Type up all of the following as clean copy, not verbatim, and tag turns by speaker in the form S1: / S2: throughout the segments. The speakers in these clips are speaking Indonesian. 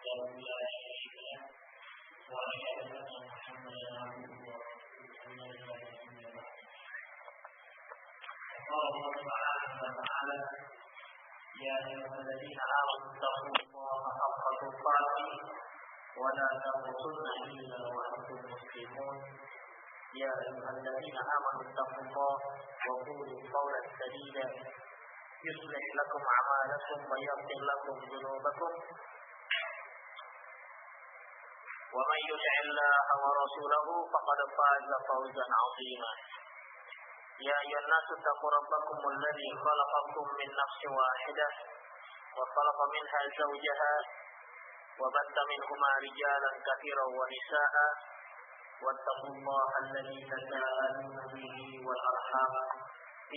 S1: وحده لا شريك له وأشهد أن محمدا عبده ورسوله لا إله إلا الله. قال الله سبحانه وتعالى: يا أيها الذين آمنوا اتقوا الله حق تقاته ولا تموتن إلا وأنتم مسلمون. يا أيها الذين آمنوا اتقوا الله وقولوا قولا سديدا يصلح لكم أعمالكم ويغفر لكم ذنوبكم ومن يطع الله ورسوله فقد فاز فوزا عظيما. يا أيها الناس اتقوا ربكم الذي خلقكم من نفس واحدة وخلق منها زوجها وبث منهما رجالا كثيرا ونساء واتقوا الله الذي تساءلون به والأرحام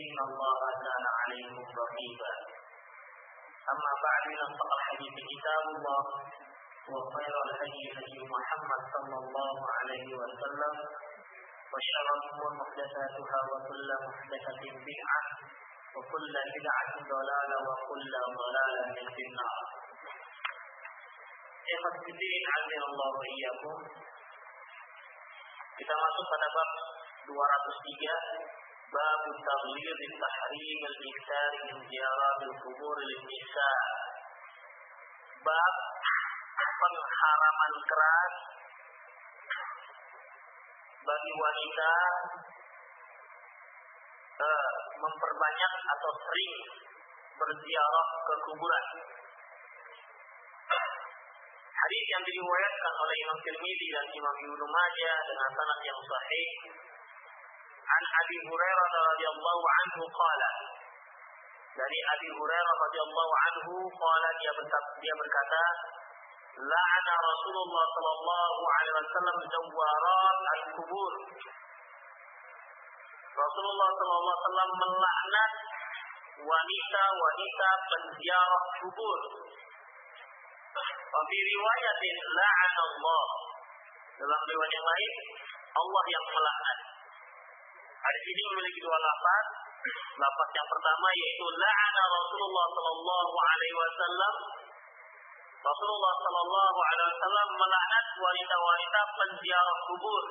S1: إن الله كان عليكم رقيبا. أما بعد فإن الحديث كتاب الله وخير الهدي هدي محمد صلى الله عليه وسلم وشر الأمور محدثاتها وكل محدثة بدعة وكل بدعة ضلالة وكل ضلالة في النار. Ikhwatiddin azanallahu wa iyyakum. Kita masuk pada bab 203, bab taghlid tahrim al-ikthar min ziyarat al-qubur lin-nisa. Bab pengharaman keras bagi wanita memperbanyak atau sering berziarah ke kuburan. Hadis yang diriwayatkan oleh Imam Tirmidzi dan Imam Ibnu Majah dengan sanad yang sahih. An Abi Hurairah radhiyallahu anhu qala. Dari Abi Hurairah radhiyallahu anhu qala dia berkata, la'ana Rasulullah sallallahu alaihi wasallam zawarat al-qubur. Rasulullah sallallahu alaihi wasallam melaknat wanita-wanita penziarah kubur. Wa fi riwayatin la'ana Allah. Dalam riwayat yang lain, Allah yang melaknat. Hadis ini memiliki dua lafaz. Lafaz yang pertama yaitu la'ana Rasulullah sallallahu alaihi wasallam. Rasulullah sallallahu alaihi wasallam melaknat wanita-wanita penziarah kubur.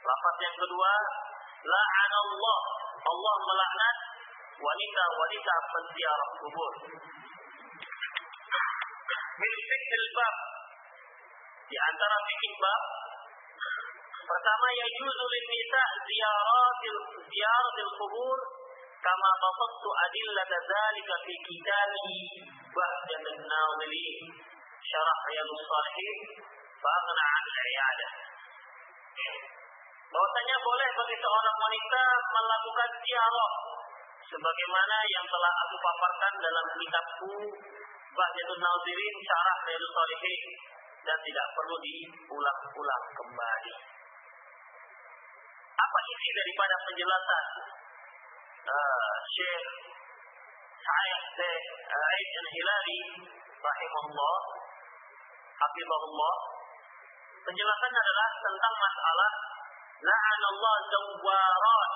S1: Lafaz yang kedua, la'ana Allah. Allah melaknat wanita-wanita penziarah kubur. Min fiqhil bab, di antara fikih bab pertama, yajuzu lin nisa ziyaratil qubur kama batattu adillata dzalika fi kitabi Bahjat an-Nazili syarah Riyadhus Shalihin fa aghna 'an al-'iyadah. Bahwasanya boleh bagi seorang wanita melakukan ziarah sebagaimana yang telah aku paparkan dalam kitabku Bahjatun Nazirin syarah Riyadhus Shalihin dan tidak perlu diulang-ulang kembali. Apa isi daripada penjelasan Syekh Sa'id al-Hilali rahimahullah hafizahullah? Penjelasannya adalah tentang masalah la'anallah zawwarat.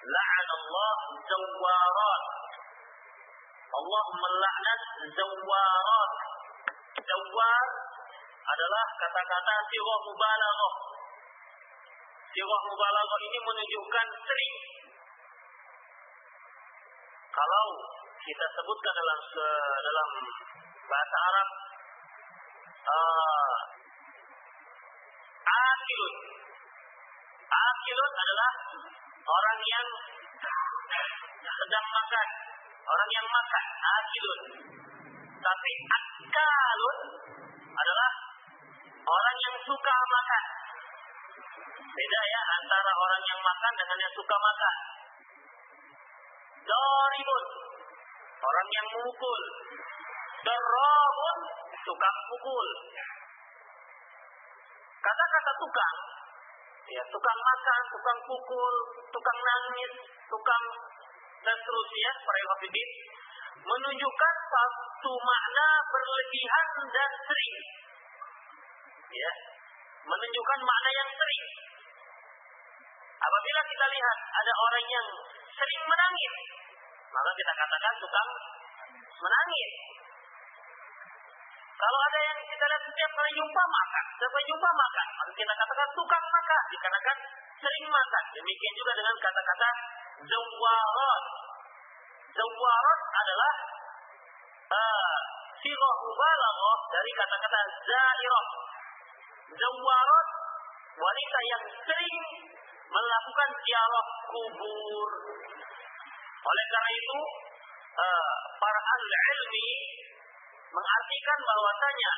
S1: La'anallah zawwarat. Allah melaknat zawwarat. Zawwar adalah kata-kata sighah mubalaghah. Sighah mubalaghah ini menunjukkan sering. Kalau kita sebutkan dalam bahasa Arab, akilun. Akilun adalah orang yang sedang makan, orang yang makan, akilun. Tapi akalun adalah orang yang suka makan. Beda ya antara orang yang makan dengan yang suka makan. Daribun, orang yang memukul. Darabun, tukang pukul. Kata-kata tukang, ya, tukang makan, tukang pukul, tukang nangis, tukang dan seterusnya, para hafidin, menunjukkan satu makna berlebihan dan sering. Ya, menunjukkan makna yang sering. Apabila kita lihat ada orang yang sering menangis, maka kita katakan tukang menangis. Kalau ada yang kita lihat setiap kali jumpa makan, setiap jumpa makan, maka kita katakan tukang makan, dikarenakan sering makan. Demikian juga dengan kata-kata zawarat. Zawarat adalah sirah mubalaghah dari kata-kata zairah. Zawarat, wanita yang sering melakukan ziarah kubur. Oleh karena itu, para ahli ilmi mengartikan bahwasanya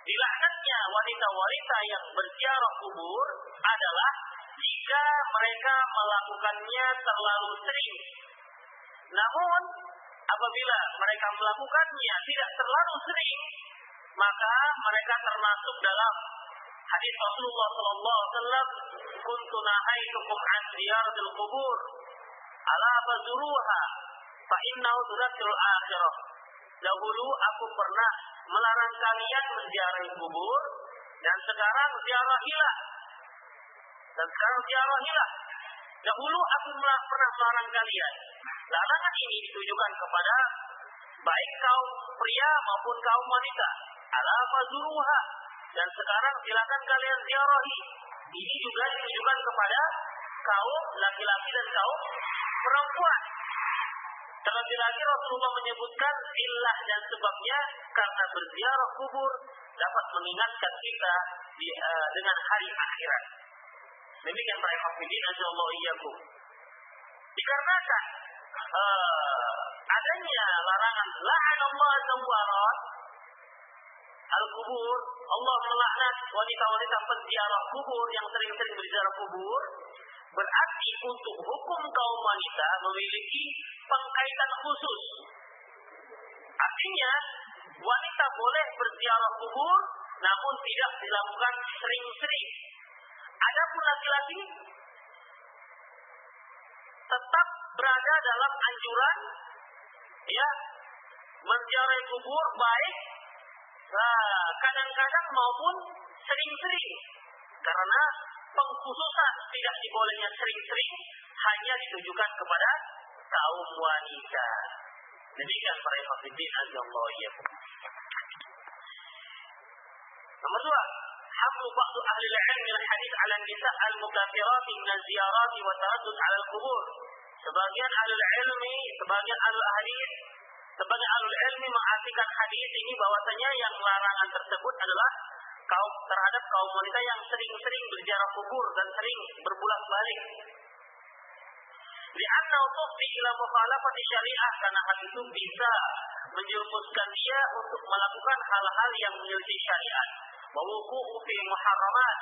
S1: dilaknatnya wanita-wanita yang berziarah kubur adalah jika mereka melakukannya terlalu sering. Namun apabila mereka melakukannya tidak terlalu sering, maka mereka termasuk dalam hadis Rasulullah SAW, "Kuntu nahaitukum an ziyaratil qubur, ala fazuruha, fa innahu tudzakirul akhirah." Dahulu aku pernah melarang kalian menziarahi kubur, dan sekarang ziarahilah. Dahulu aku pernah melarang kalian. Larangan ini ditujukan kepada baik kaum pria maupun kaum wanita. Ala fazuruha, dan sekarang silakan kalian ziarahi. Ini juga ditujukan kepada kaum laki-laki dan kaum perempuan. Terlebih lagi Rasulullah menyebutkan illah dan sebabnya karena berziarah kubur dapat mengingatkan kita dengan hari akhirat. Demikian para hafidin azallahu iyyakum. Dikarenakan adanya larangan la'anallahu zawarat al-kubur, Allah melaknat wanita-wanita penziarah kubur yang sering-sering berziarah kubur, berarti untuk hukum kaum wanita memiliki pengkaitan khusus. Artinya wanita boleh berziarah kubur namun tidak dilakukan sering-sering. Adapun laki-laki tetap berada dalam anjuran menziarahi kubur baik kadang-kadang maupun sering-sering, karena pengkhususan tidak dibolehnya sering-sering hanya ditujukan kepada kaum wanita. Demikian para hafidin azallahu iyyakum. Nomor 2, hamlu ba'd ahli al-'ilm min hadits 'ala an-nisa' al-mukaffirat min az-ziyarat wa taraddud 'ala al-qubur. Sebagian ahli ilmi, sebagian ahli ilmi mengartikan hadis ini bahwasanya yang larangan tersebut adalah terhadap kaum wanita yang sering-sering berziarah kubur dan sering berbolak-balik. Li'anna tufdi ila mukhalafati syariah, karena hal itu bisa menjerumuskan dia untuk melakukan hal-hal yang menyelisih syariat, wa wuqu'u fi muharramat,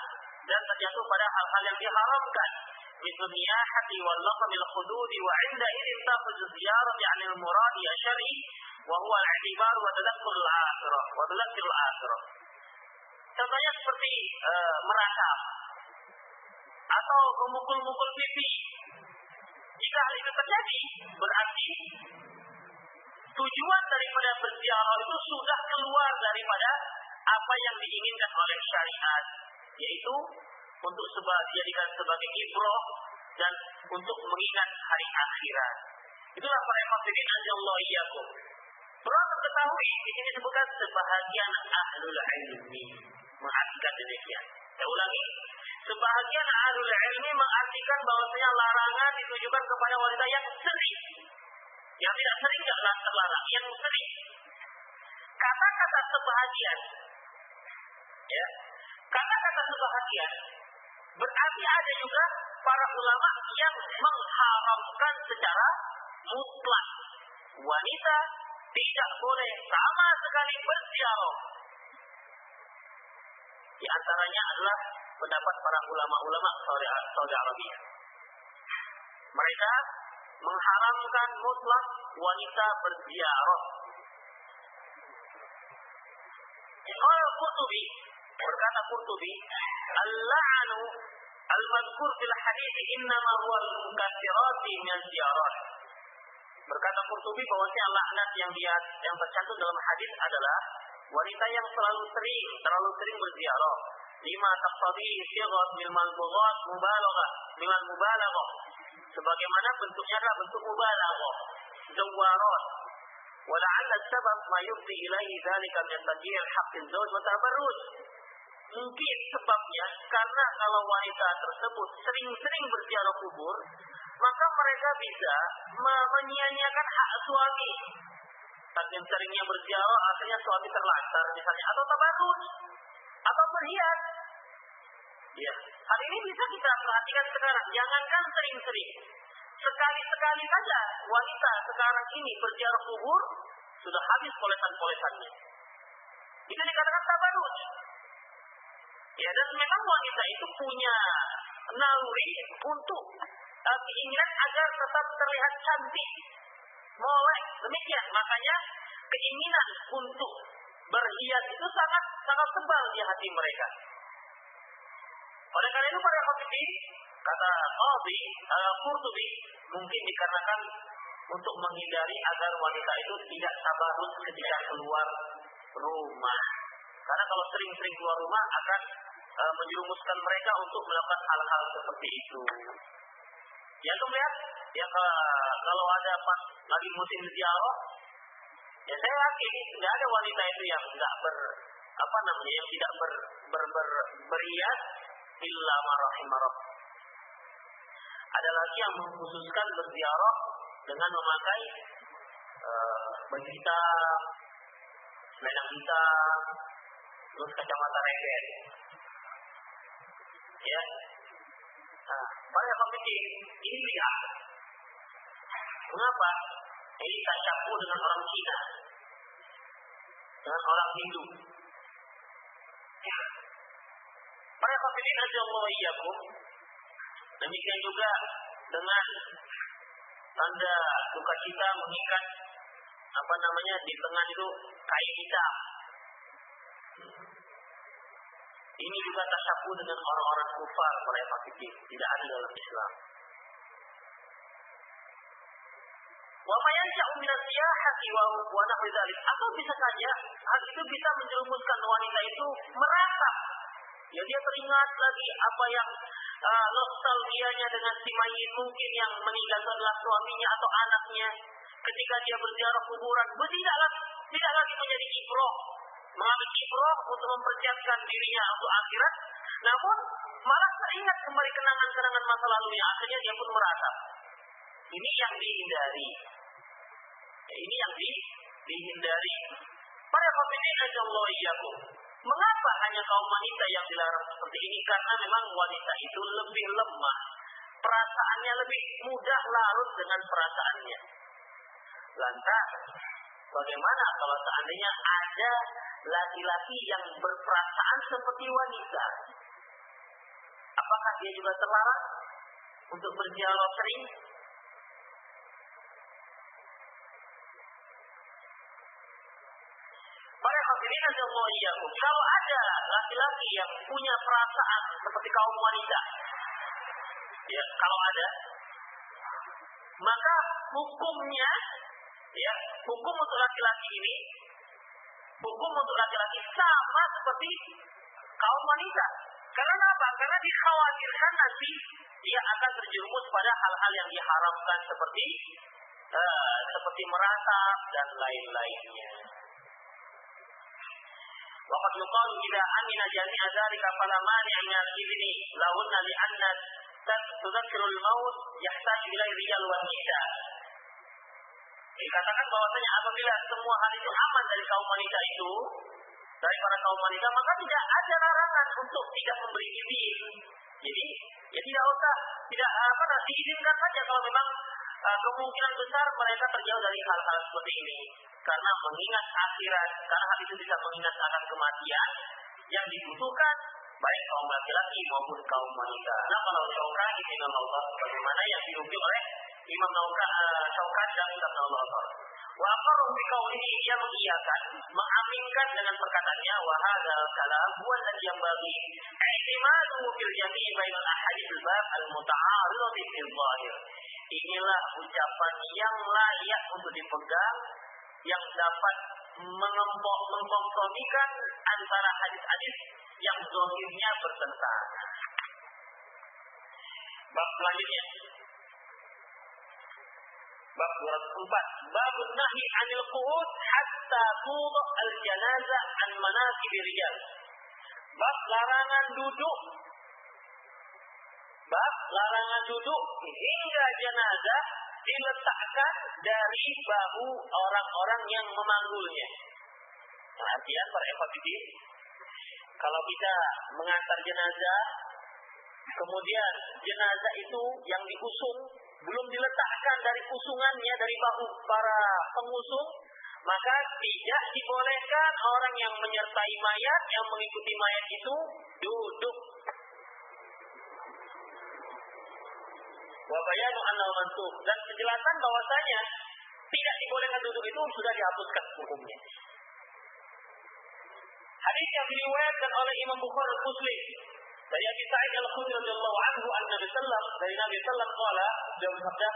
S1: dan terjatuh pada hal-hal yang diharamkan. Misal niyahati wal laqamil hududi wa 'inda idin tafuz ziyarah yani al-murad ya syar'i wa huwa al-i'tibar wa tadhakkurul akhirah. Contohnya seperti merasap atau memukul-mukul pipi. Jika hal itu terjadi, berarti tujuan daripada berziarah itu sudah keluar daripada apa yang diinginkan oleh syariat, yaitu untuk dijadikan sebagai ibrah dan untuk mengingat hari akhirat. Itulah para hafidin azallahu iyyakum. Perlu diketahui di sini disebutkan sebahagian ahlul ilmi mengartikan demikian. Saya ulangi, sebahagian ahlul ilmi mengartikan bahwasanya larangan ditujukan kepada wanita yang sering. Yang tidak sering jangan terlarang, yang sering. Kata-kata sebahagian, kata-kata sebahagian berarti ada juga para ulama yang mengharamkan secara mutlak. Wanita tidak boleh sama sekali berziarah. Di antaranya adalah pendapat para ulama-ulama Saudi Arabia. Mereka mengharamkan mutlak wanita berziarah. Qurtubi berkata, al-la'nu al-madhkur fil hadits innama huwa al-mukaffirati min az-ziyarat. Berkata Qurtubi bahwasanya laknat yang tercantum dalam hadis adalah wanita yang terlalu sering berziarah. Lima taqtadi sighat min al-mubalaghah sebagaimana bentuknya adalah bentuk mubalaghah. Zawarat ولعل السبب ما يفضي إليه ذلك من تضييع حق الزوج وتبرج. Mungkin sebabnya karena kalau wanita tersebut sering-sering berziarah kubur, maka mereka bisa menyia-nyiakan hak suami. Saking seringnya berziarah, akhirnya suami terlantar misalnya, atau tabarruj, atau berhias. Ya, hal ini bisa kita perhatikan sekarang. Jangankan sering-sering, sekali-sekali saja wanita sekarang ini berziarah kubur sudah habis polesan-polesannya. Itu dikatakan tabarruj. Ya, dan memang wanita itu punya naluri untuk keinginan agar tetap terlihat cantik, molek, demikian. Makanya keinginan untuk berhias itu sangat tebal di hati mereka. Oleh karena itu para hadirin, kata Qurtubi, mungkin dikarenakan untuk menghindari agar wanita itu tidak tabarruj ketika keluar rumah. Karena kalau sering-sering keluar rumah akan menjerumuskan mereka untuk melakukan hal-hal seperti itu. Ya, kemudian ya kalau ada pas lagi musim ziarah, ya saya yakin nggak ada wanita itu yang nggak yang tidak berhias illa ma rahimah Rabb. Ada lagi yang mengkhususkan berziarah dengan memakai baju hitam, selendang hitam, terus kacamata regen. Ya, para pemikir ini lihat, mengapa ini tak campur dengan orang Cina, dengan orang Hindu. Para pemikir radhiyallahu iyyakum, demikian juga dengan tanda duka cita mengikat di tengah itu kain hitam. Ini juga tasyabuh dengan orang-orang kufar, para fakir, tidak ada dalam Islam. Wa ma yansha'u min as-siyahati wa nahwi dzalik. Atau bisa saja hal itu bisa menjerumuskan wanita itu merasa, ya dia teringat lagi apa yang nostalgianya dengan si mayit mungkin yang meninggal adalah suaminya atau anaknya. Ketika dia berziarah kuburan, tidak lagi menjadi ibrah, mengambil ibrah untuk mempersiapkan dirinya untuk akhirat, namun malah teringat kembali kenangan-kenangan masa lalunya. Akhirnya dia pun merasa ini yang dihindari. Ini yang dihindari. Para hadirin radhiyallahu iyyakum, mengapa hanya kaum wanita yang dilarang seperti ini? Karena memang wanita itu lebih lemah, perasaannya lebih mudah larut dengan perasaannya. Lantas, bagaimana kalau seandainya ada laki-laki yang berperasaan seperti wanita? Apakah dia juga terlarang untuk berziarah sering? Para hadirin radhiyallahu iyyakum, kalau ada laki-laki yang punya perasaan seperti kaum wanita, ya kalau ada, maka hukumnya, ya hukum untuk laki-laki ini, hukum untuk laki-laki sama seperti kaum wanita. Karena apa? Karena dikhawatirkan nanti dia akan terjerumus pada hal-hal yang diharamkan seperti meratap dan lain-lainnya. Waqad yuqalu idza amina jami'a dzalika fala mani'a min al-ibni lahunna li'anna tudzakkirul maut yahtaju ila rijal wan nisa. Dikatakan bahwasanya apabila semua hal itu aman dari kaum wanita itu, dari para kaum wanita, maka tidak ada larangan untuk tidak memberi izin. Jadi, ya tidak usah, diizinkan saja kalau memang kemungkinan besar mereka terjauh dari hal-hal seperti ini. Karena mengingat akhirat, karena hal itu bisa mengingat akan kematian yang dibutuhkan baik kaum laki-laki maupun kaum wanita. Nah, kalau Syaukani Imam Allah, bagaimana yang diukir oleh Imam Syaukani dan Imam Allah. Wa aqarru bi qawlihi, dia mengiyakan, mengaminkan dengan perkataannya, wa hadzal kalam huwa alladhi yanbaghi i'timadu fil jami' bainal ahadits al-bab al-muta'aridati fil zahir. Inilah ucapan yang layak untuk dipegang, yang dapat mengkompromikan antara hadis-hadis yang zahirnya bertentangan. Bab selanjutnya, Bab 204. Bab nahi 'anil qu'ud hatta tuḍa al-janazah an manakib rijal. Bab larangan duduk. Bab larangan duduk hingga jenazah diletakkan dari bahu orang-orang yang memanggulnya. Perhatian para ikhwatiddin, kalau kita mengantar jenazah, kemudian jenazah itu yang diusung belum diletakkan dari usungannya, dari bahu para pengusung, maka tidak dibolehkan orang yang menyertai mayat, yang mengikuti mayat itu duduk. Wa bayanu annal mansukh, dan penjelasan bahwasanya tidak dibolehkan duduk itu sudah dihapuskan hukumnya. Hadis yang diriwayatkan oleh Imam Bukhari dan Muslim dari Abi Sa'id Al-Khudri radhiyallahu anhu Nabi sallam qala, dia bersabda,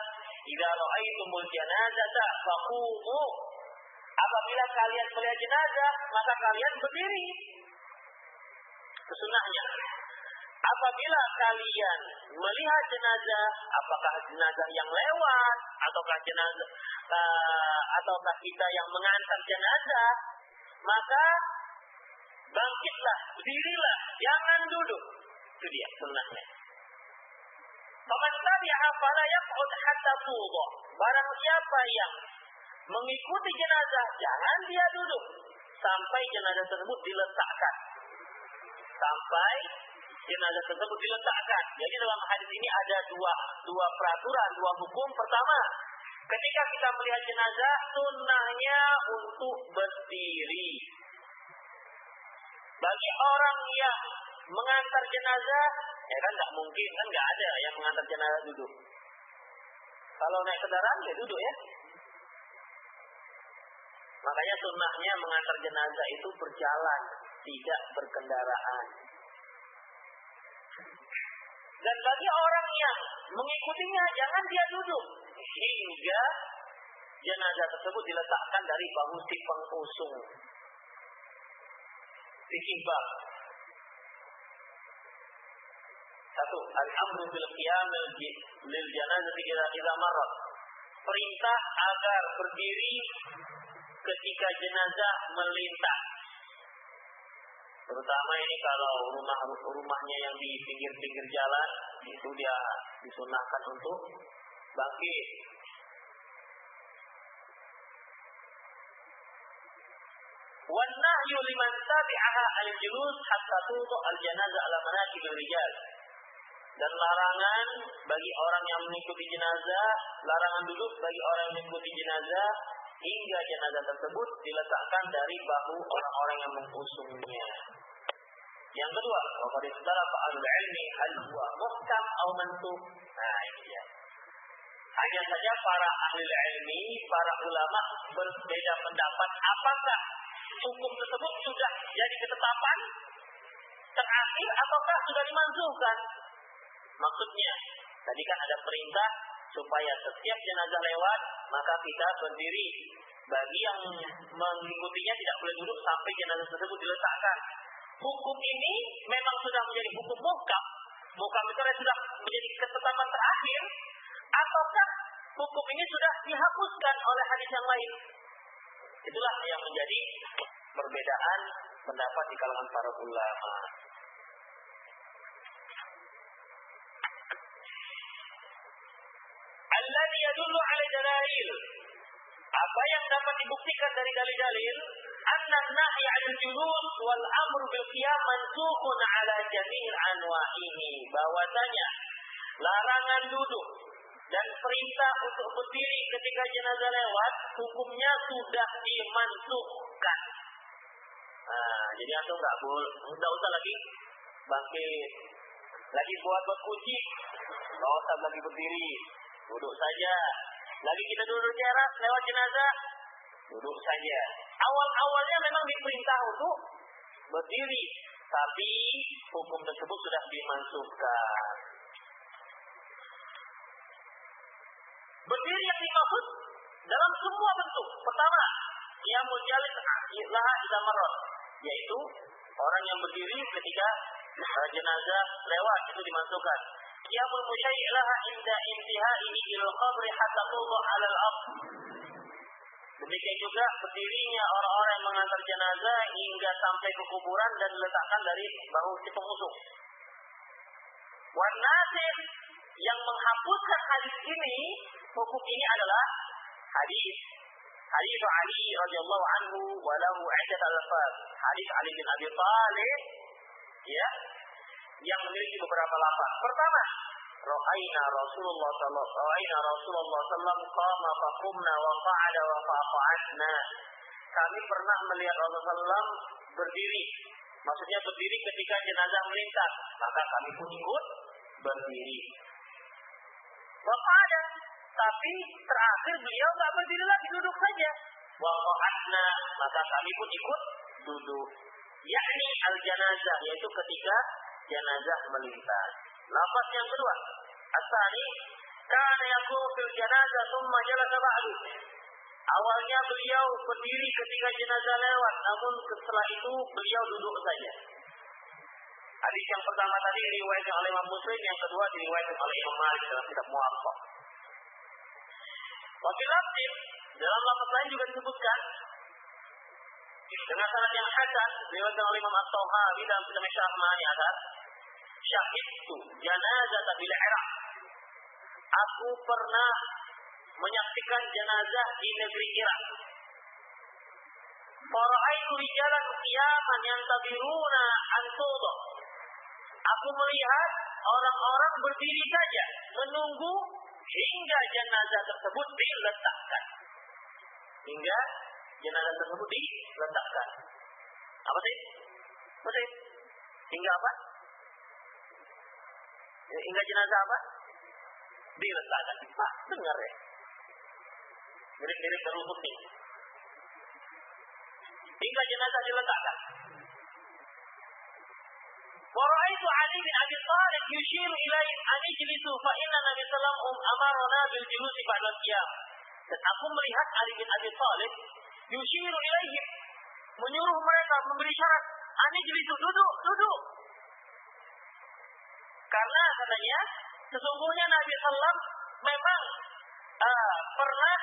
S1: "Idza ra'aitumul janazata faqumu." Apabila kalian melihat jenazah, maka kalian berdiri. Sunnahnya, apabila kalian melihat jenazah, apakah jenazah yang lewat ataukah jenazah ataukah kita yang mengantar jenazah, maka bangkitlah, berdirilah, jangan duduk. Itu dia sunnahnya. Faman tabi'a fala yaq'ud hatta tuḍa. Barang siapa yang mengikuti jenazah, jangan dia duduk sampai jenazah tersebut diletakkan. Sampai jenazah tersebut diletakkan. Jadi dalam hadis ini ada dua peraturan, dua hukum. Pertama, ketika kita melihat jenazah, sunnahnya untuk berdiri. Bagi orang yang mengantar jenazah, ya kan nggak mungkin, kan nggak ada yang mengantar jenazah duduk. Kalau naik kendaraan ya duduk ya. Makanya sunnahnya mengantar jenazah itu berjalan, tidak berkendaraan. Dan bagi orang yang mengikutinya, jangan dia duduk hingga jenazah tersebut diletakkan dari bahu si pengusung. Fikih-bab. 1. Al-amru bil qiyam lil janazati idza marrat. Perintah agar berdiri ketika jenazah melintas. Terutama ini kalau rumahnya yang di pinggir-pinggir jalan, itu dia disunahkan untuk bangkit. Wan nahyu liman tabi'aha al-julus hatta tuḍa al-janazah ala manakib rijal. Dan larangan bagi orang yang mengikuti jenazah, larangan duduk bagi orang yang mengikuti jenazah hingga jenazah tersebut diletakkan dari bahu orang-orang yang mengusungnya. Yang kedua, qad ikhtalafa ahlul ilmi hal huwa muhkam aw mansukh. Nah, ini dia. Hanya saja para ahli ilmi, para ulama berbeda pendapat apakah hukum tersebut sudah jadi ketetapan terakhir ataukah sudah dimansuhkan. Maksudnya, tadi kan ada perintah supaya setiap jenazah lewat, maka kita berdiri. Bagi yang mengikutinya tidak boleh duduk sampai jenazah tersebut diletakkan. Hukum ini memang sudah menjadi hukum muhkam. Muhkam itu sudah menjadi ketetapan terakhir, ataukah hukum ini sudah dihapuskan oleh hadis yang lain? Itulah yang menjadi perbedaan pendapat di kalangan para ulama. Alladhi yadullu 'ala dalail. Apa yang dapat dibuktikan dari dalil-dalil? Anna an-nahy 'anil julus wal amru bil qiyam mansukhun 'ala jami' anwa'ihi. Bahwasanya larangan duduk dan perintah untuk berdiri ketika jenazah lewat, hukumnya sudah dimansukhkan. Nah, jadi antum enggak usah lagi bangkit, lagi buat kunci, enggak usah lagi berdiri, duduk saja. Lagi kita duduk teras lewat jenazah, duduk saja. Awal-awalnya memang diperintah untuk berdiri, tapi hukum tersebut sudah dimansukhkan. Berdiri yang dimaksud dalam semua bentuk. Pertama, qiyamul jalis laha idza marrat, yaitu orang yang berdiri ketika jenazah lewat, itu dimasukkan. qiyamul musyai' laha inda intihaihi ilal qabri hatta tuḍa' 'alal ardh. Demikian juga berdirinya orang-orang yang mengantar jenazah hingga sampai ke kuburan dan diletakkan dari bahu si pengusung. Wan nasikh, yang menghapuskan hadis ini, hukum ini adalah hadis Ali radhiyallahu anhu wa lahu 'iddat al-alfaz. Hadis Ali bin Abi Thalib, ya, yang memiliki beberapa lafaz. Pertama, Ra'ayna Rasulullah sallallahu qama fa qumna wa qa'ada wa fa'atna. Kami pernah melihat Rasulullah sallallahu berdiri. Maksudnya berdiri ketika jenazah melintas, maka kami pun ikut berdiri. Wa qa'ada, tapi terakhir beliau enggak berdiri lagi, duduk saja. Wa qa'adna, maka kami pun ikut duduk. Yakni al-janazah, yaitu ketika jenazah melintas. Lafaz yang kedua, as-tsani, kana yaqumu fil janazah thumma jalasa ba'du. Awalnya beliau berdiri ketika jenazah lewat, namun setelah itu beliau duduk saja. Hadis yang pertama tadi diriwayatkan oleh Imam Muslim, yang kedua diriwayatkan oleh Imam Malik dalam kitab Muwatta. Wa fil lafz, dalam lafaz lain juga disebutkan dengan sanad yang hasan, diriwayatkan oleh Imam At-Tahawi dalam kitab Syarh Ma'ani atas, syahidtu janazah bil Iraq. Aku pernah menyaksikan jenazah di negeri Irak. Fara'aitu rijalan qiyaman yantabiruna an tuḍa. Aku melihat orang-orang berdiri saja menunggu hingga jenazah tersebut diletakkan. Hingga jenazah tersebut diletakkan. Apa sih? Betul. Hingga apa? Hingga jenazah apa? Diletakkan. Pak, dengar ya. Mirip-mirip Darul Qutni. Hingga jenazah diletakkan. Waraitu Ali bin Abi Thalib yushiru ilaihi an ijlisu fa inna Nabi sallallahu alaihi wasallam amarna bil julusi ba'da al-qiyam. Dan aku melihat Ali bin Abi Thalib yushiru ilaihi, menyuruh mereka, memberi syarat, an ijlisu, duduk. Karena katanya sesungguhnya Nabi sallallahu memang pernah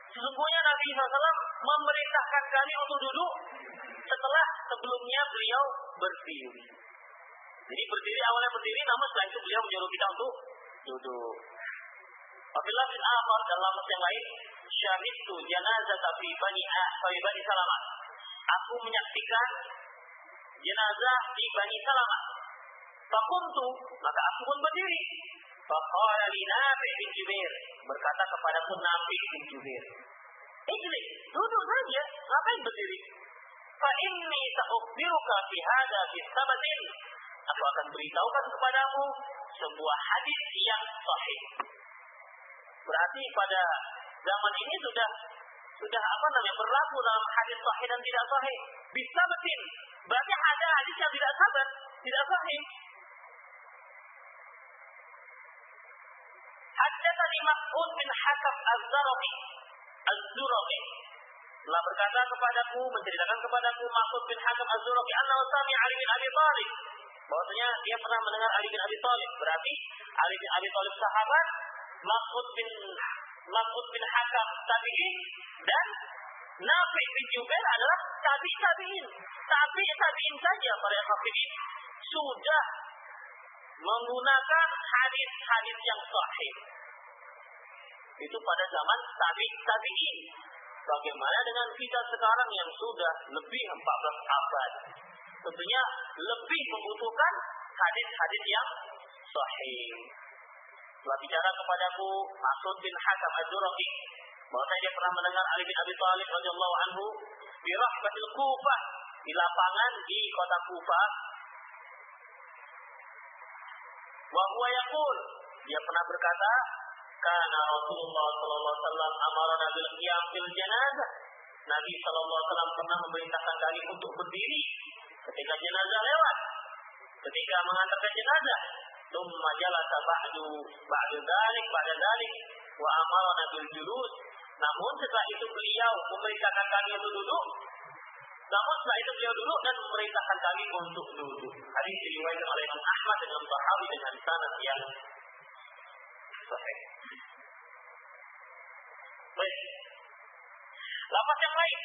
S1: sesungguhnya Nabi SAW memerintahkan kami untuk duduk setelah sebelumnya beliau berdiri. Jadi berdiri, awalnya berdiri, namun setelah itu beliau menyuruh kita untuk duduk. Apabila bin Ahmad dalam yang lain, syahidtu janazah tapi Bani Salamah. Aku menyaksikan jenazah di Bani Salamah. Fakumtu, maka aku pun berdiri. Faqala li Nafi' bin Jubair, berkata kepadaku Nafi' bin Jubair, ijlis, duduk saja, ngapain berdiri? Fa inni sa'ukhbiruka fi hadza bi sabatin. Aku akan beritahukan kepadamu sebuah hadis yang sahih. Berarti pada zaman ini sudah berlaku dalam hadis sahih dan tidak sahih. Bi sabatin, berarti ada hadis yang tidak sabat, tidak sahih. Haddatsani Mas'ud bin Hakam Az-Zurabi telah berkata kepadaku, menceritakan kepadaku Mas'ud bin Hakam Az-Zurabi annahu sami'a Ali bin Abi Thalib, bahwasanya dia pernah mendengar Ali bin Abi Thalib. Berarti Ali bin Abi Thalib sahabat, Mas'ud bin Hakam tabi'in, dan Nafi' bin Jubair adalah tabi'in saja para hafidin sudah menggunakan hadis-hadis yang sahih. Itu pada zaman tabi'in. Bagaimana dengan kita sekarang yang sudah lebih 14 abad? Tentunya lebih membutuhkan hadis-hadis yang sahih. Telah bicara kepadaku Mas'ud bin Hakam Az-Zurabi, bahwasanya dia pernah mendengar Ali bin Abi Thalib radhiyallahu anhu di rahbatil Kufah, di lapangan di kota Kufah. Wa huwa yaqul, dia pernah berkata, kana Rasulullah sallallahu alaihi wasallam amarna bil qiyam fil janazah. Nabi sallallahu alaihi wasallam pernah memerintahkan kami untuk berdiri ketika jenazah lewat, ketika mengantarkan jenazah. Tsumma jalasa ba'da dzalik wa amarna bil julus. Namun setelah itu beliau memerintahkan kami untuk duduk. namun setelah itu beliau duduk dan memerintahkan kami untuk duduk. Hadis diriwayatkan oleh Imam Ahmad dengan Tahawi dengan sanad yang sahih. Baik. Lafaz yang lain.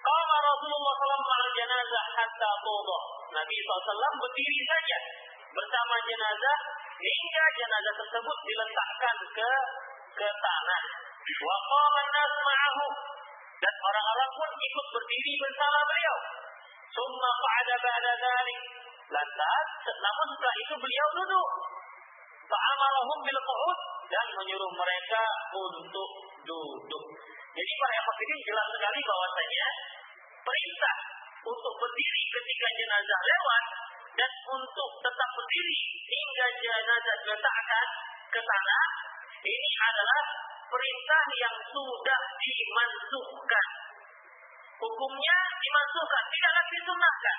S1: Qama Rasulullah sallallahu alaihi jenazah hatta tuḍa. Nabi SAW berdiri saja bersama jenazah hingga jenazah tersebut diletakkan ke tanah. Wa qama an-nas ma'ahu, dan orang-orang pun ikut berdiri bersama beliau. Summa qa'ada ba'da dzalik. Lantas namun setelah itu beliau duduk. Fa'amarahum bil qu'ud, dan menyuruh mereka untuk duduk. Jadi para hadirin jelas sekali bahwasanya perintah untuk berdiri ketika jenazah lewat dan untuk tetap berdiri hingga jenazah diletakkan ke tanah, ini adalah perintah yang sudah dimansuhkan. Hukumnya dimansuhkan, tidak lagi disunnahkan.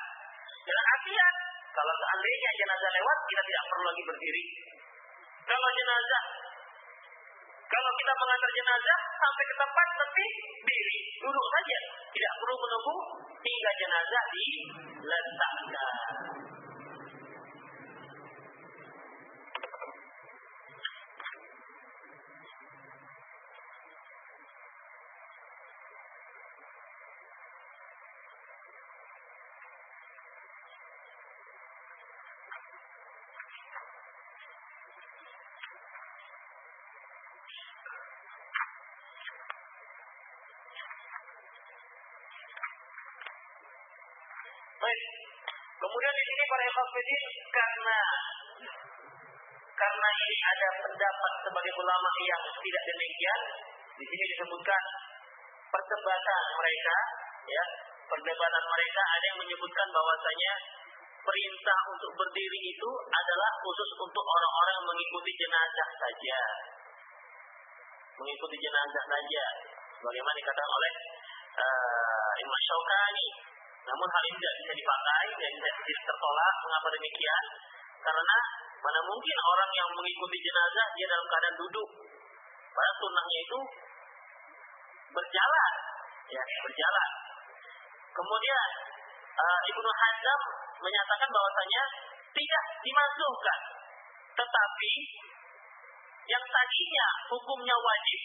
S1: Dengan artian, kalau seandainya jenazah lewat, kita tidak perlu lagi berdiri. Kalau kita mengantar jenazah sampai ke tempat tepi diri, duduk saja, tidak perlu menunggu hingga jenazah diletakkan. Baik. Kemudian di sini para hafidin karena ini ada pendapat sebagai ulama yang tidak demikian, di sini disebutkan perdebatan mereka, ya. Perdebatan mereka ada yang menyebutkan bahwasanya perintah untuk berdiri itu adalah khusus untuk orang-orang yang mengikuti jenazah saja. Mengikuti jenazah saja. Bagaimana dikatakan oleh Imam Syaukani. Namun hal ini tidak bisa dipakai dan tidak tertolak. Mengapa demikian? Karena mana mungkin orang yang mengikuti jenazah dia dalam keadaan duduk. Padahal sunnahnya itu berjalan, ya, berjalan. Kemudian Ibnu Hazm menyatakan bahwasanya tidak dimansuhkan, tetapi yang tadinya hukumnya wajib,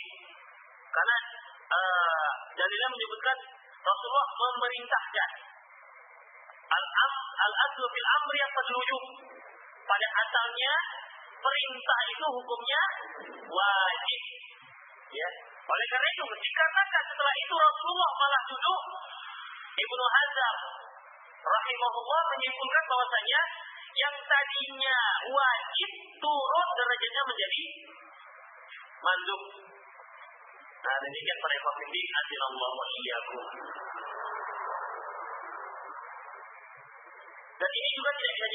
S1: karena dalilnya menyebutkan Rasulullah memerintahkan. Al-aslu fil amri at-wujub. Pada asalnya perintah itu hukumnya wajib. Ya. Oleh karena itu dikarenakan setelah itu Rasulullah malah duduk, Ibnu Hazm rahimahullah menyimpulkan bahwasanya yang tadinya wajib turun derajatnya menjadi mandub. Nah, demikian para ikhwan fillah, wa iyyakum. Dan ini juga tidak bisa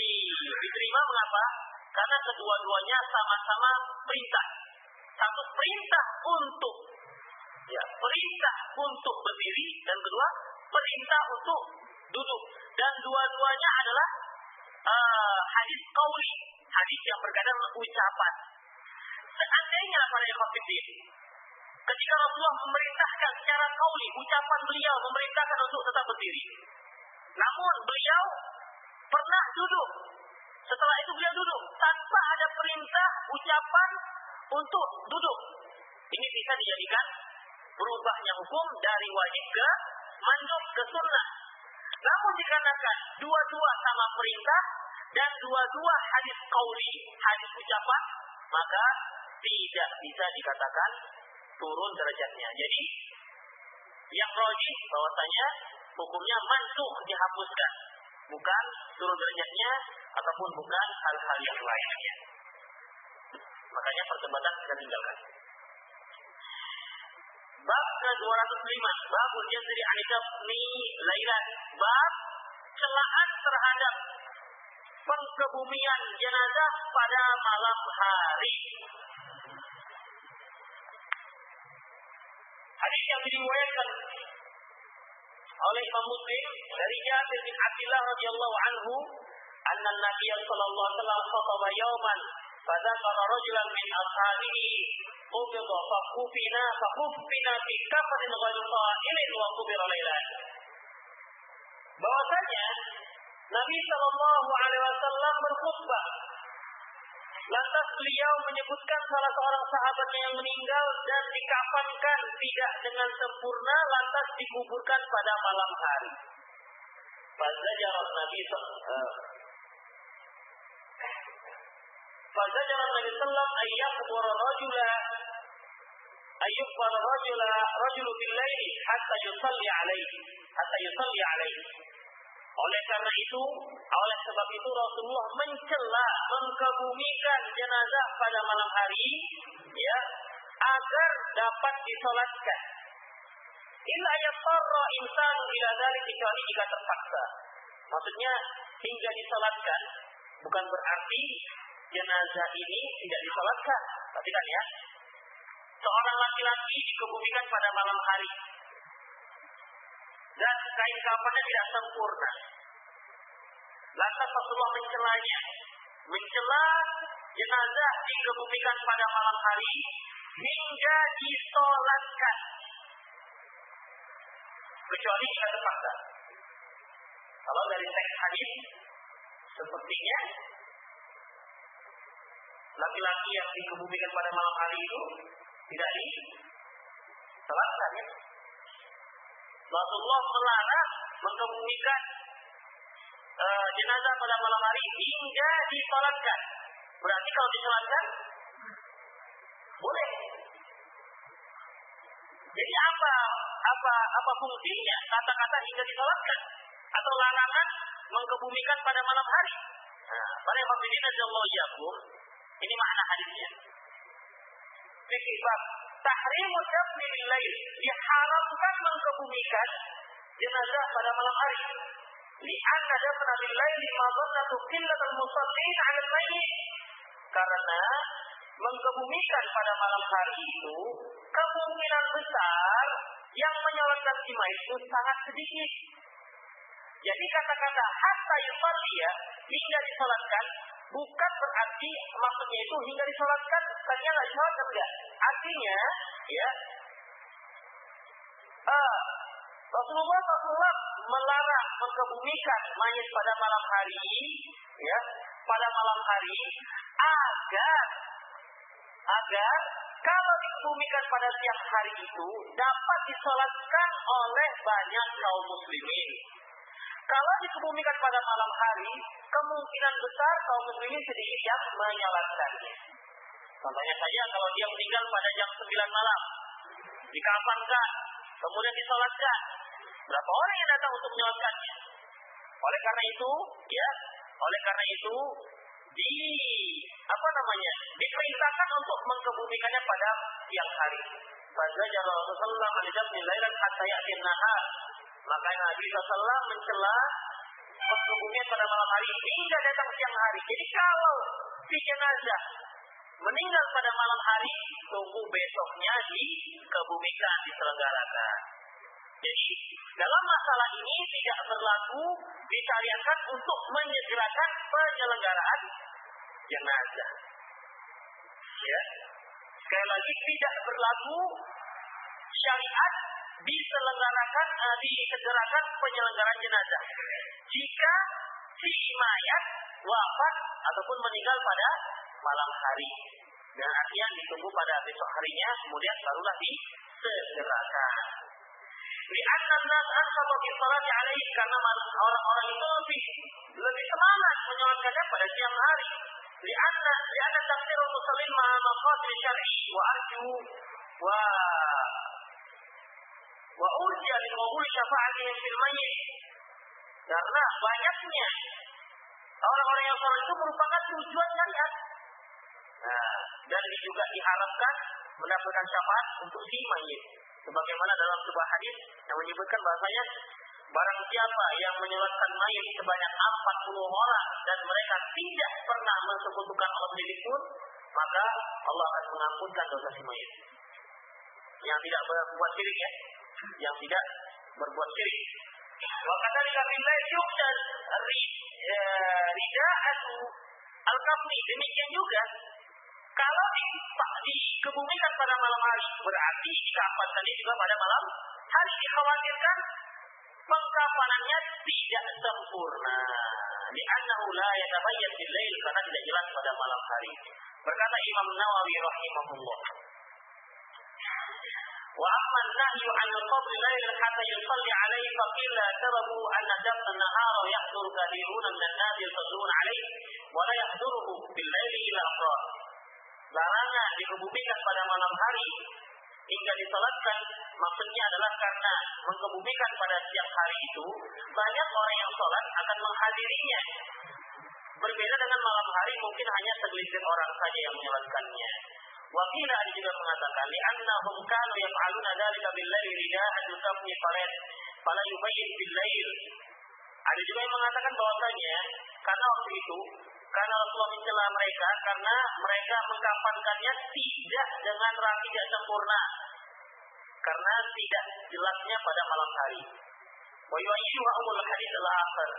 S1: diterima, mengapa? Karena kedua-duanya sama-sama perintah. Satu perintah untuk perintah untuk berdiri, dan kedua perintah untuk duduk. Dan dua-duanya adalah hadis qauli, hadis yang berkaitan dengan ucapan. Seandainya para ikhwan fillah, ketika Rasulullah memerintahkan secara qauli, ucapan beliau memerintahkan untuk tetap berdiri. Namun beliau pernah duduk. Setelah itu beliau duduk tanpa ada perintah ucapan untuk duduk. Ini bisa dijadikan berubahnya hukum dari wajib ke mandub ke sunnah. Namun dikarenakan dua-dua sama perintah dan dua-dua hadis qauli, hadis ucapan, maka tidak bisa dikatakan turun derajatnya. Jadi yang rajih bahwasanya hukumnya mansukh, dihapuskan, bukan turun derajatnya ataupun bukan hal-hal yang lainnya. Makanya perdebatan kita tinggalkan. Bab ke-205, bab jazri anidabni lailan, bab celaan terhadap pengkebumian jenazah pada malam hari. Hadis yang diriwayatkan oleh Imam Muslim dari Jabir bin Abdullah radhiyallahu anhu, anna an-nabiy sallallahu alaihi wasallam khataba yawman fadzakara rajulan min ashabihi qubida fakufina fi kafarin ghayri qa'ilin wa qubira lailan. Nabi Shallallahu Alaihi Wasallam berkhutbah. Lantas beliau menyebutkan salah seorang sahabatnya yang meninggal dan dikafankan tidak dengan sempurna, lantas dikuburkan pada malam hari. Fazajar Nabi Sallam ayyakbur rajulu bil laili hatta yusalli alaihi. Oleh sebab itu Rasulullah mencela, mengkebumikan jenazah pada malam hari, ya, agar dapat disolatkan. Illa yatarra insanu ila dzalik, kecuali jika terpaksa. Maksudnya hingga disolatkan bukan berarti jenazah ini tidak disolatkan. Perhatikan ya. Seorang laki-laki dikebumikan pada malam hari dan kain kafannya tidak sempurna. Lantas Rasulullah mencela jenazah dikebumikan pada malam hari hingga disolatkan, kecuali jika terpaksa. Kalau dari teks hadis sepertinya laki-laki yang dikebumikan pada malam hari itu tidak disolatkan, ya. Rasulullah melarang mengkebumikan jenazah pada malam hari hingga disolatkan. Berarti kalau disolatkan boleh. Jadi apa fungsinya kata-kata hingga disolatkan atau larangan mengkebumikan pada malam hari? Para hadirin radhiyallahu, ini makna hadisnya. Fikih bab tahrimud dafni bil lail, diharamkan mengkebumikan jenazah pada malam hari. Li'anna dafna bil lail madhannatu qillatul musallin 'ala al-mayyit. Karena mengkebumikan pada malam hari itu kemungkinan besar yang menyolatkan si mayit itu sangat sedikit. Jadi kata-kata hatta yusalli, hingga disolatkan, bukan berarti maksudnya itu hingga disolatkan ternyata disolatkan, enggak. Artinya, ya, Rasulullah melarang mengkebumikan mayit pada malam hari, ya, pada malam hari agar kalau dikebumikan pada siang hari itu dapat disolatkan oleh banyak kaum muslimin. Kalau dikebumikan pada malam hari, kemungkinan besar kaum muslimin sedikit yang menyolatkannya. Contohnya saja kalau dia meninggal pada jam 9 malam, dikafankan, kemudian disolatkan, berapa orang yang datang untuk menyolatkannya? Oleh karena itu, diperintahkan untuk mengkebumikannya pada siang hari. Fazajar Rasulullah an-nidafni lailan hatta ya'tin nahar. Maka Nabi SAW mencela pengkebumian pada malam hari hingga datang siang hari. Jadi kalau si jenazah meninggal pada malam hari, tunggu besoknya dikebumikan, diselenggarakan. Jadi dalam masalah ini tidak berlaku disyariatkan untuk menyegerakan penyelenggaraan jenazah. Ya. Sekali lagi tidak berlaku syariat disegerakan penyelenggaraan jenazah jika si mayat wafat ataupun meninggal pada malam hari, dan artinya ditunggu pada besok harinya kemudian barulah disegerakan. Li'anna an-nas ansaba bi salati alaihi, karena orang-orang itu lebih semangat menyolatkannya pada siang hari. Li'anna tafsirul muslimin ma'a maqasid syar'i wa urja li qabul syafa'atihim fil mayyit. Karena banyaknya orang-orang yang sholat itu merupakan tujuan syariat. Dan juga diharapkan mendapatkan syafaat untuk si mayit. Sebagaimana dalam sebuah hadis yang menyebutkan bahasanya barang siapa yang menyolatkan mayit sebanyak 40 orang dan mereka tidak pernah mensekutukan Allah sedikit pun, maka Allah akan mengampunkan dosa si mayit. Yang tidak berbuat syirik, ya, yang tidak berbuat syirik. Wa kadzalika billahi yuqtal rida'atu al-kafni. Demikian juga kalau dikebumikan pada malam hari, berarti dikafankannya juga pada malam hari. Dikhawatirkan pengkafanannya tidak sempurna. Li'annahu la yatabayyan bil lail, karena tidak jelas pada malam hari. Berkata Imam Nawawi rahimahullah. Wa amma an-nahyu 'an al-qabr laylan hatta yusalli 'alayhi fa qila sababu anna dafna an-nahara yahduru kathiruna min an-nas yusalluna 'alayhi wa la yahduruhu bil laili illa afrad. Larangan dikebumikan pada malam hari hingga disalatkan, maksudnya adalah karena mengebumikan pada siang hari itu banyak orang yang salat akan menghadirinya. Berbeda dengan malam hari, mungkin hanya segelintir orang saja yang menyalatkannya. Wakila juga mengatakan, li'annahum kanu yaf'aluna dzalika bil-laili rida'an yusafni fala yubayyin bil-lail. Ada juga yang mengatakan bahwasanya karena waktu itu, karena Rasulullah mencela mereka karena mereka mengkafankannya tidak dengan rapi, tidak sempurna, karena tidak jelasnya pada malam hari. Wa yu'ayyiduha umul hadits al-akhir.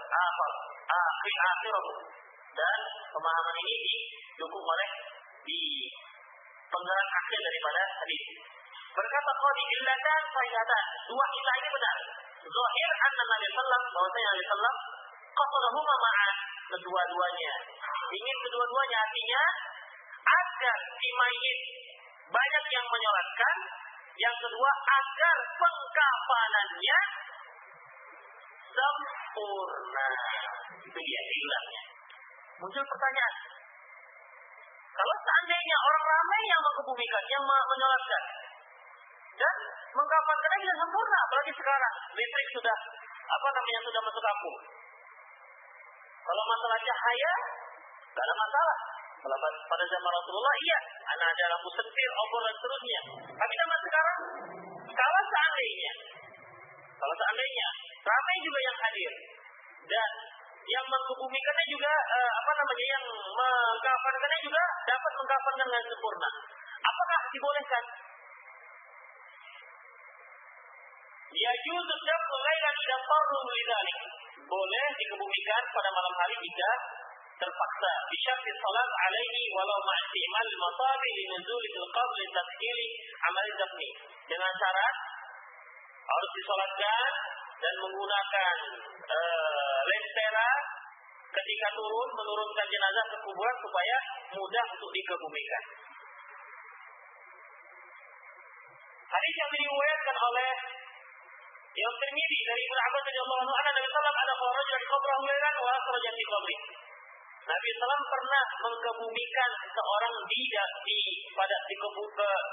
S1: Dan pemahaman ini didukung oleh di penggerak akhir daripada hadis. Berkata qadi illatan faidatan, dua ilah ini benar. Zahir anna Nabi sallallahu bahwasanya Nabi sallallahu qasadahuma ma'an, kedua-duanya. Ingin kedua-duanya, artinya agar si mayit banyak yang menyolatkan, yang kedua agar pengkafanannya sempurna. Itu dia ilahnya. Muncul pertanyaan, kalau seandainya orang ramai yang mengebumikan, yang menyolatkan, dan mengkafankannya tidak sempurna, apalagi sekarang listrik sudah sudah masuk kampung. Kalau masalah cahaya, tidak ada masalah. Kalau pada zaman Rasulullah, iya, ada lampu sentir, obor dan seterusnya. Tapi zaman sekarang, kalau seandainya ramai juga yang hadir, dan yang mengebumikannya juga yang mengkafankannya juga dapat mengkafankan dengan sempurna, apakah dibolehkan? Yajuzu dafnu lailan idza farru lidzalik. Boleh dikebumikan pada malam hari jika terpaksa. Bisyarti salat alaihi walau ma'timal matabi linuzul al-qabr li amal dafni. Dengan syarat harus disolatkan dan menggunakan lentera ketika menurunkan jenazah ke kuburan supaya mudah untuk dikebumikan. Hadis yang diriwayatkan oleh Imam Tirmidzi dari Ibnu Abbas radhiyallahu anhu, Nabi sallallahu ada orang dari qabrah lailan wa akhraja fi qabri. Nabi sallallahu pernah mengkebumikan seorang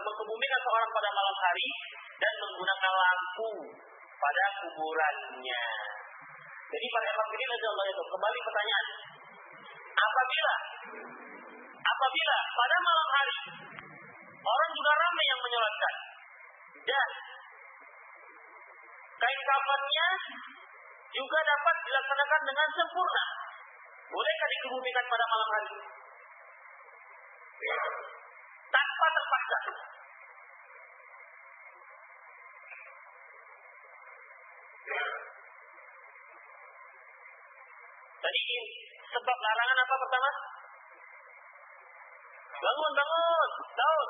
S1: mengkebumikan seorang pada malam hari dan menggunakan lampu pada kuburannya. Jadi para hadirin radhiyallahu anhu, kembali pertanyaan. Apabila pada malam hari orang juga ramai yang menyolatkan dan kain kafannya juga dapat dilaksanakan dengan sempurna, bolehkah dikebumikan pada malam hari? Tanpa terpaksa. Tadi sebab larangan apa pertama? Bangun, Daud.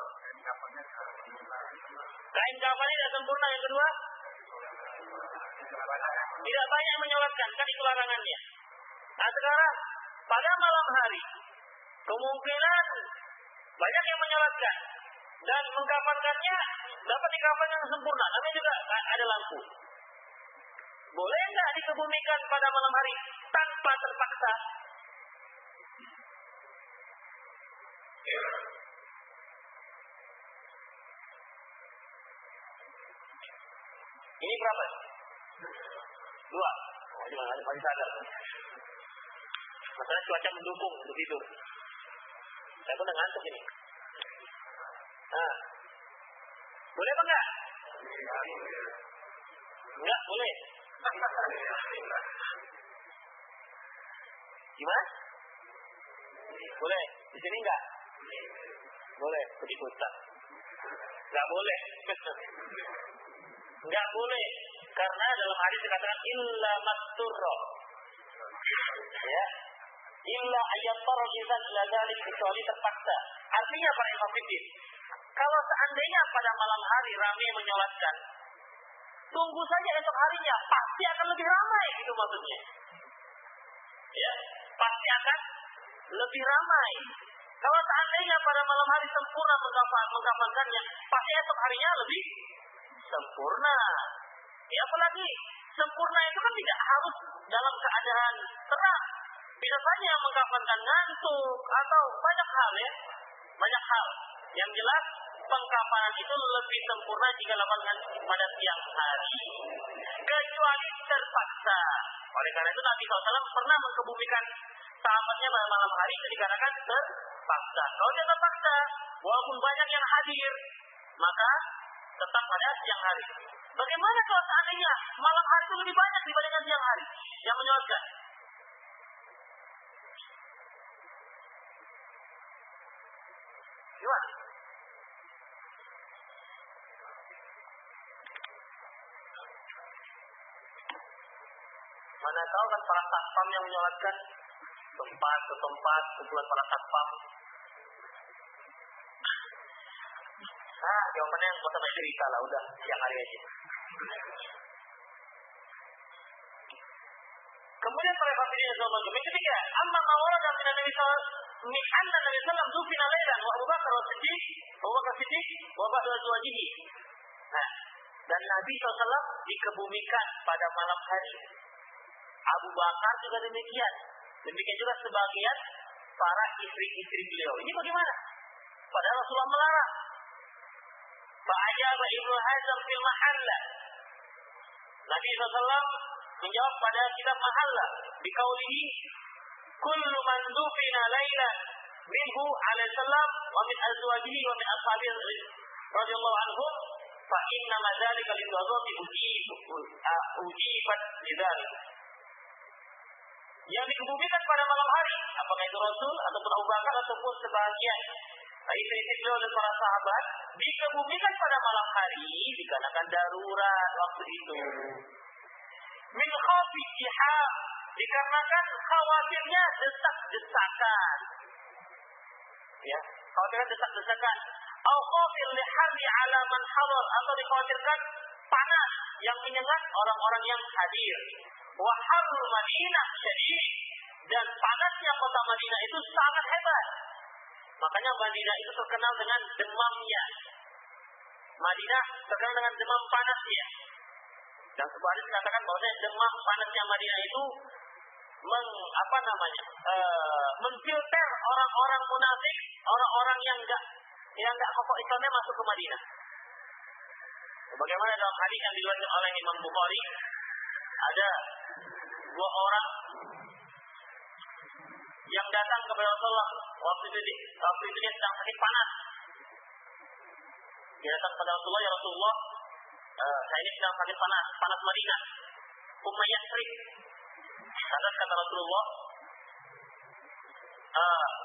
S1: Kain kafannya tidak sempurna. Yang kedua, tidak banyak menyolatkan, kan itu larangannya. Nah sekarang pada malam hari kemungkinan banyak yang menyolatkan dan mengkafankannya dapat dikafankan yang sempurna, namanya juga ada lampu. Boleh nggak dikebumikan pada malam hari tanpa terpaksa? Ini berapa? 2. Masih sadar. Masalah cuaca mendukung untuk tidur. Saya pun udah ngantuk ini. Nah, boleh apa enggak? Enggak, boleh. Gimana? Boleh. Di sini enggak? Boleh. Ikut-ikutan. Enggak boleh. Enggak boleh. Karena dalam hadis dikatakan illa masturra. Ya. Illa ayyattara izan ila dzalik, kecuali terpaksa. Artinya para hafidin, kalau seandainya pada malam hari ramai menyolatkan tunggu saja esok harinya, pasti akan lebih ramai, gitu maksudnya. Ya, pasti akan lebih ramai. Kalau seandainya pada malam hari sempurna mengkafankannya, pasti esok harinya lebih sempurna. Ya, apalagi sempurna itu kan tidak harus dalam keadaan terang. Bisa saja mengkafankan ngantuk atau banyak hal ya. Banyak hal. Yang jelas pengkafanan itu lebih sempurna jika dilakukan pada siang hari. Kecuali terpaksa. Oleh karena itu Nabi SAW pernah mengkebumikan sahabatnya pada malam hari itu dikarenakan terpaksa. Kalau dia terpaksa, walaupun banyak yang hadir, maka tetap pada siang hari. Bagaimana kalau seandainya malam hari itu lebih banyak dibandingkan siang hari yang menyolatkan? Gimana? Mana tahu kan para satpam yang menyolatkan tempat ke tempat, kumpulan para satpam. Jawabannya yang kota cerita lah, udah siang hari aja. Kemudian para hadirin yang berbahagia, ketiga, amma mawara dan Nabi sallallahu zufina lailan wa Abu Bakar Siddiq wa ba'du azwajihi. Nah, dan Nabi SAW dikebumikan pada malam hari. Abu Bakar juga demikian. Demikian juga sebagian para istri-istri beliau. Ini bagaimana? Padahal Rasulullah melarang. Fa'ajaba Ibnu Hazm fil Mahallah. Nabi SAW menjawab pada kitab Mahallah biqaulihi kullu man dufina lailan minhu alaihi salam wa min azwajihi wa min ashabihi radhiyallahu anhum fa inna ma dzalika lidhawati ujibat lidzalik. Yang dikebumikan pada malam hari, apakah itu Rasul ataupun Abu Bakar ataupun sebagian istri-istri beliau dan para sahabat, dikebumikan pada malam hari dikarenakan darurat waktu itu. Min khafi jihad, dikarenakan khawatirnya desak-desakan. Ya, khawatirnya desak-desakan. Au khafir liharri ala man hadar, atau dikhawatirkan panas yang menyengat orang-orang yang hadir. Wa harrul Madinah syadid, dan panasnya kota Madinah itu sangat hebat. Makanya Madinah itu terkenal dengan demamnya. Madinah terkenal dengan demam panasnya. Dan sebuah hadis dikatakan bahwa demam panasnya Madinah itu menfilter orang-orang munafik, orang-orang yang enggak kokoh Islamnya masuk ke Madinah. Bagaimana dalam hadis yang diriwayatkan oleh Imam Bukhari, ada dua orang yang datang kepada Rasulullah waktu itu dia sedang sakit panas. Dia datang kepada Rasulullah, ya Rasulullah, saya ini sedang sakit panas Madinah. Umayyah Srik. Kata Rasulullah,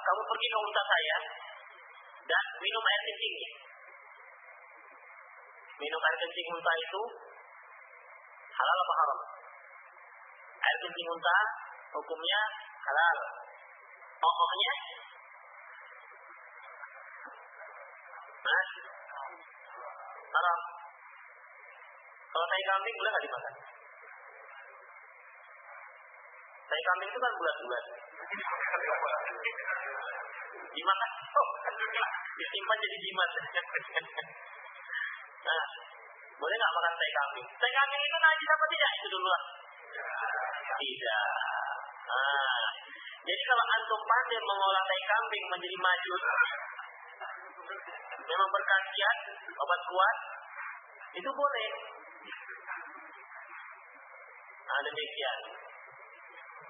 S1: kamu pergi ke unta saya dan minum air kencingnya. Minum air kencing unta itu halal apa haram? Air kencing unta hukumnya halal. Pokoknya haram. Kalau tai kambing boleh nggak dimakan? Tai kambing itu kan bulat-bulat. Dimakan? Oh, disimpan jadi jimat. Nah, boleh nggak makan tai kambing? Tai kambing itu najis apa tidak? Itu dulu lah. Tidak. Jadi kalau antum pandai mengolah tai kambing menjadi majus, memang berkhasiat, obat kuat, itu boleh. Demikian.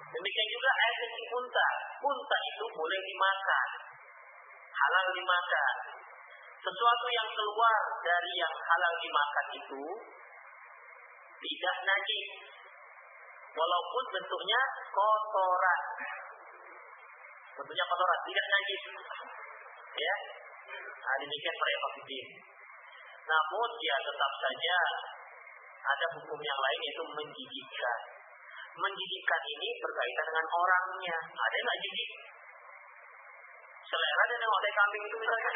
S1: Demikian juga air kencing unta. Unta itu boleh dimakan, halal dimakan. Sesuatu yang keluar dari yang halal dimakan itu tidak najis, walaupun bentuknya kotoran. Bentuknya kotoran, tidak najis. Ya, demikian para hadirin. Namun dia tetap saja ada hukum yang lain, yaitu menjijikkan. Menjijikkan ini berkaitan dengan orangnya. Ada yang nggak jijik? Selera dia nengok tai kambing itu misalnya.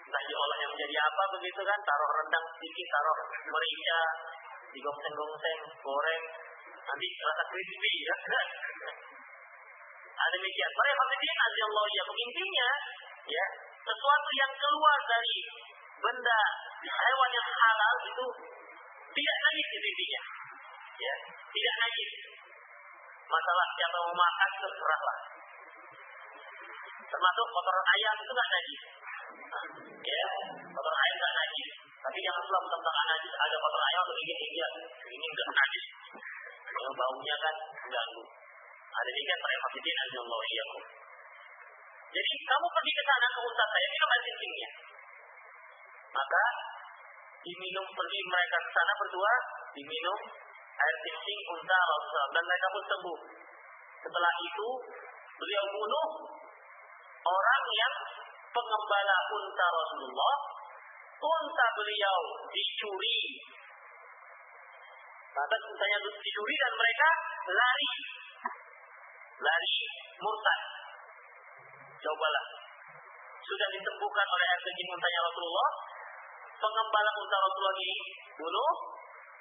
S1: Entah diolah yang menjadi apa begitu kan, taruh rendang sedikit, taruh merica, digongseng-gongseng, goreng, nanti rasa crispy ya. Ada demikian. Para hadirin azallahu iyyakum, intinya ya, sesuatu yang keluar dari benda hewan yang halal itu tidak najis intinya. Ya, tidak najis. Masalah siapa mau makan terserahlah. Termasuk kotoran ayam itu nggak najis. Ya, kotoran ayam nggak najis. Tapi jangan lupa tentang najis, ada kotoran ayam atau ini nggak najis. Kalau baunya kan mengganggu. Ada demikian para hadirin azallahu iyyakum. Jadi kamu pergi ke sana ke unta saya, minum air kencingnya. Maka diminum, pergi mereka ke sana berdua, diminum air kencing unta Rasulullah dan mereka pun sembuh. Setelah itu beliau bunuh orang yang pengembala unta Rasulullah. Unta beliau dicuri. Maka untanya dicuri dan mereka lari murtad. Cobalah, sudah disembuhkan oleh air kencing untanya Rasulullah, pengembala unta Rasulullah ini bunuh,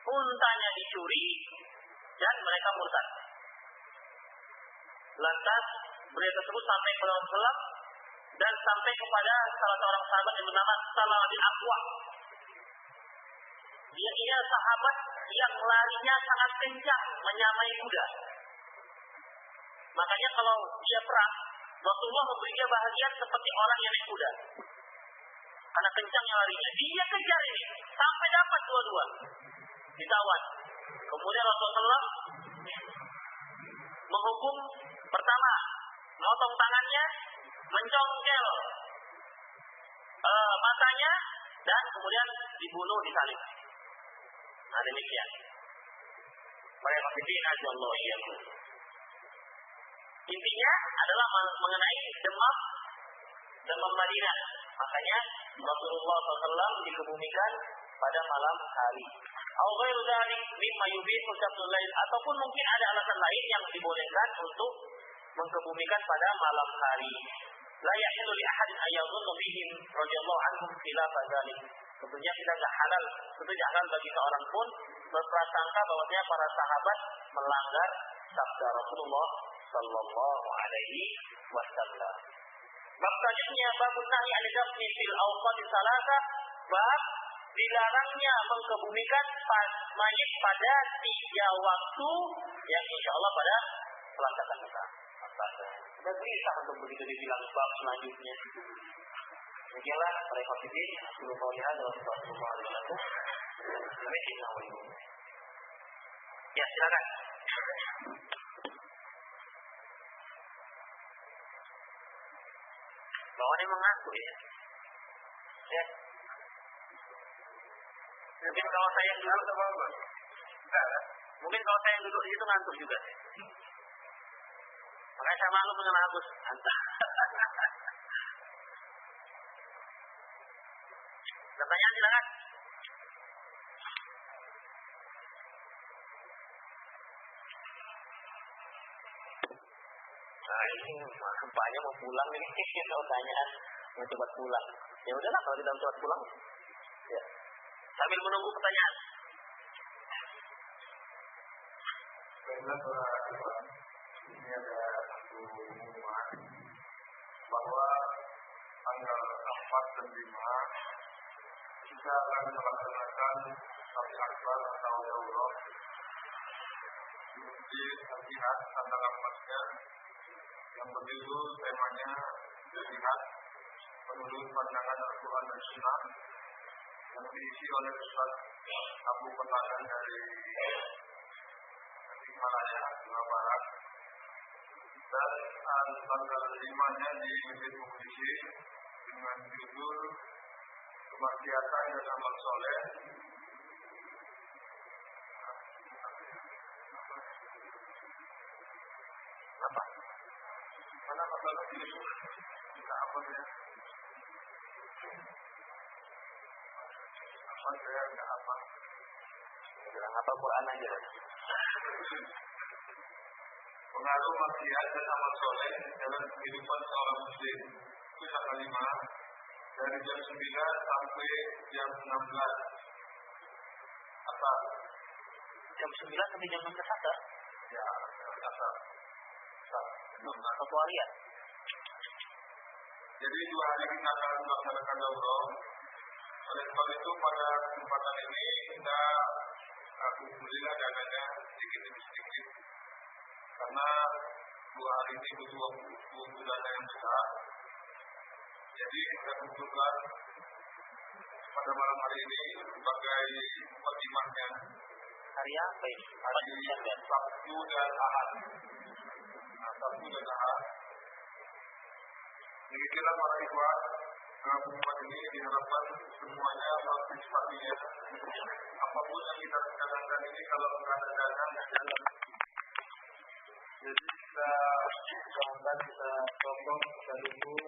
S1: untanya dicuri, dan mereka murtad. Lantas beliau tersebut sampai ke Rasulullah dan sampai kepada salah seorang sahabat yang bernama Salamah bin Aqwa. Dia ini sahabat yang larinya sangat kencang, menyamai kuda. Makanya kalau dia perang, Rasulullah memberi dia bahagian seperti orang yang naik kuda. Karena kencangnya larinya. Dia kejar ini sampai dapat dua-dua. Ditawan. Kemudian Rasulullah menghukum pertama, motong tangannya, mencongkel matanya, dan kemudian dibunuh, disalib. Nah demikian. Para hadirin azallahu iyyakum. Intinya adalah mengenai demam Madinah. Makanya Rasulullah SAW dikebumikan pada malam hari. Ataupun mungkin ada alasan lain yang dibolehkan untuk mengkebumikan pada malam hari. La yahillu li ahadin ayyadhunnu bihim radhiyallahu anhum khilaf dzalik. Tentunya kita tidak halal, tentunya halal bagi seorang pun berprasangka bahwasanya para sahabat melanggar sabda Rasulullah sallallahu alaihi wasallam. Bab selanjutnya bab nahi al-dafni fil awqati salasa, bab dilarangnya mengkebumikan mayit pada 3 waktu yang insyaallah pada Selasa akan datang. Dan bisa untuk begitu dibilang bab selanjutnya. Demikianlah para hadirin seluruh lihat dalam Rasulullah SAW. Ya silakan. Bawahnya mengaku ya. Ya. Mungkin kalau saya yang duduk mungkin kalau saya yang duduk di situ ngantuk juga. Makanya saya malu dengan Agus. Pertanyaan silakan. Nah ini gempanya mau pulang nih. Kalau tanya mau cepat pulang. Ya udahlah kalau kita cepat pulang. Ya. Sambil menunggu pertanyaan.
S2: Ini ada satu pengumuman bahwa tanggal 4 dan 5 kita akan melaksanakan Sapi Akbar atau Daurah di Masjid Al-Jihad tanggal 4-nya yang berjudul temanya Jihad menurut pandangan Al-Quran dan Sunnah yang diisi oleh Ustaz Abu Penagan dari Himalaya, Jawa Barat. Dan tanggal 5-nya di Masjid Mukhisi dengan judul Kemaksiatan dan Amal Soleh. Apa? Mana masalah ini? Tidak apa ya? Apa saya tidak apa?
S1: Bilang apa Quran aja.
S2: Pengaruh maksiat dan amal soleh dalam kehidupan seorang muslim. Itu yang kelima. dari jam 9 sampai jam 16 asar.
S1: Jam 9 sampai jam 16 asar?
S2: Ya, asar.
S1: Satu harian.
S2: Jadi 2 hari kita akan melaksanakan daurah. Oleh sebab itu pada kesempatan ini kita kumpulilah dananya sedikit demi sedikit. Karena 2 hari ini butuh dana yang besar. Jadi kita kumpulkan pada malam hari ini sebagai khotimahnya.
S1: Hari apa ini?
S2: Hari Sabtu dan Ahad. Sabtu dan Ahad. Demikianlah para ikhwan, pengumuman ini diharapkan semuanya partisipasinya. Apapun yang kita rencanakan ini kalau tidak ada dana tidak jalan. Jadi kita mudah-mudahan kita tolong, kita dukung